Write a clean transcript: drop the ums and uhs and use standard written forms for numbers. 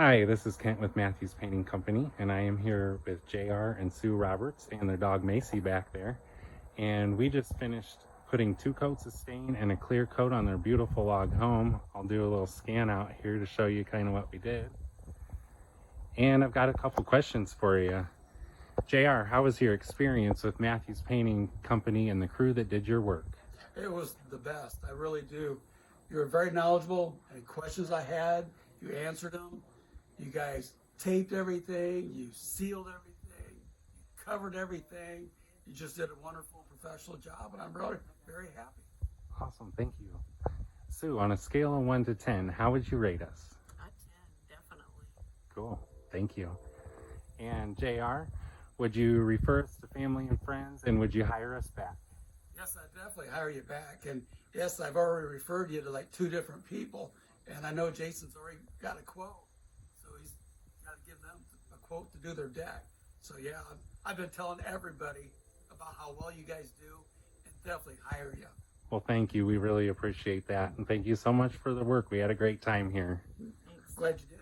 Hi, this is Kent with Matthews Painting Company, and I am here with JR and Sue Roberts and their dog Macy back there. And we just finished putting 2 coats of stain and a clear coat on their beautiful log home. I'll do a little scan out here to show you kind of what we did. And I've got a couple questions for you. JR, how was your experience with Matthews Painting Company and the crew that did your work? It was the best. I really do. You were very knowledgeable. Any questions I had, you answered them. You guys taped everything. You sealed everything. You covered everything. You just did a wonderful professional job, and I'm really very happy. Awesome, thank you. Sue, on a scale of 1 to 10, how would you rate us? A 10, definitely. Cool, thank you. And JR, would you refer us to family and friends, and would you hire us back? Yes, I'd definitely hire you back. And yes, I've already referred you to like 2 different people. And I know Jason's already got a quote. So he's got to give them a quote to do their deck. So yeah, I've been telling everybody about how well you guys do and definitely hire you. Well, thank you. We really appreciate that. And thank you so much for the work. We had a great time here. Thanks. Glad you did.